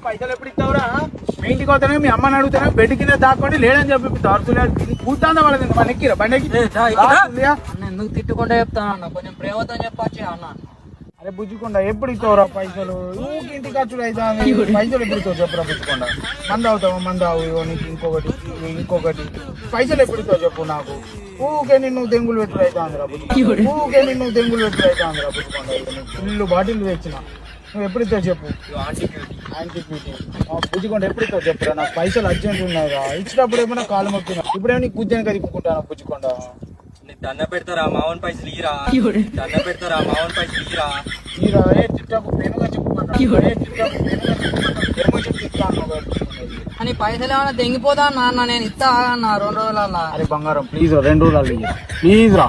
పైసలు ఎప్పుడు ఇస్తావురా? మీ ఇంటికి వస్తానే మీ అమ్మని అడుగుతానే బెడ్ కింద దాక్కోండి లేడని చెప్పి తరచులేదు కూర్తాందా వాళ్ళది మన ఎక్కిరా బండి ఎక్కి ఎందుకు తిట్టుకుంటే చెప్తాను అన్న, కొంచెం ప్రేమతో చెప్పచ్చు అన్న. అరే బుజ్జుకుండా ఎప్పుడు ఇస్తావురా పైసలు? ఊరికి ఇంటి ఖర్చులు అయితే పైసలు ఎప్పుడు ఇస్తావు చెప్పురా బుజ్జుకుండా? మంది అవుతావు మంది అవు నీకు ఇంకొకటి పైసలు ఎప్పుడు ఇస్తావు చెప్పు నాకు? ఊకే నిన్ను దెంగులు పెట్టుడు అయితే అందరా బుజ్జుకుండా, ఊకే నిన్ను దెంగులు పెట్టుడు అయితే అందరా బుజ్జుకుండా. ఇల్లు బాటిల్ తెచ్చిన నువ్వు ఎప్పుడు ఇస్తావు చెప్పు? బుజ్జుకుండా ఎప్పుడు ఇస్తావు చెప్పురా? నాకు పైసలు అర్జెంట్ ఉన్నాయిరా. ఇచ్చినప్పుడు ఏమైనా కాలు మొక్కినా ఇప్పుడేమో నీకు గుజ్జానికి కదిపుకుంటాను బుజ్జుకుండా. దండ పెడతారా మావన్ పైసలు ఇరా, దండ పెడతారా మావన్ పైసలు ఇరా. అని పైసలు ఏమైనా తెంగిపోతా అన్న, నేను ఇస్తా అన్న 2 రోజులల్లా. అరే బంగారం ప్లీజ్ 2 రోజులు ప్లీజ్ రా.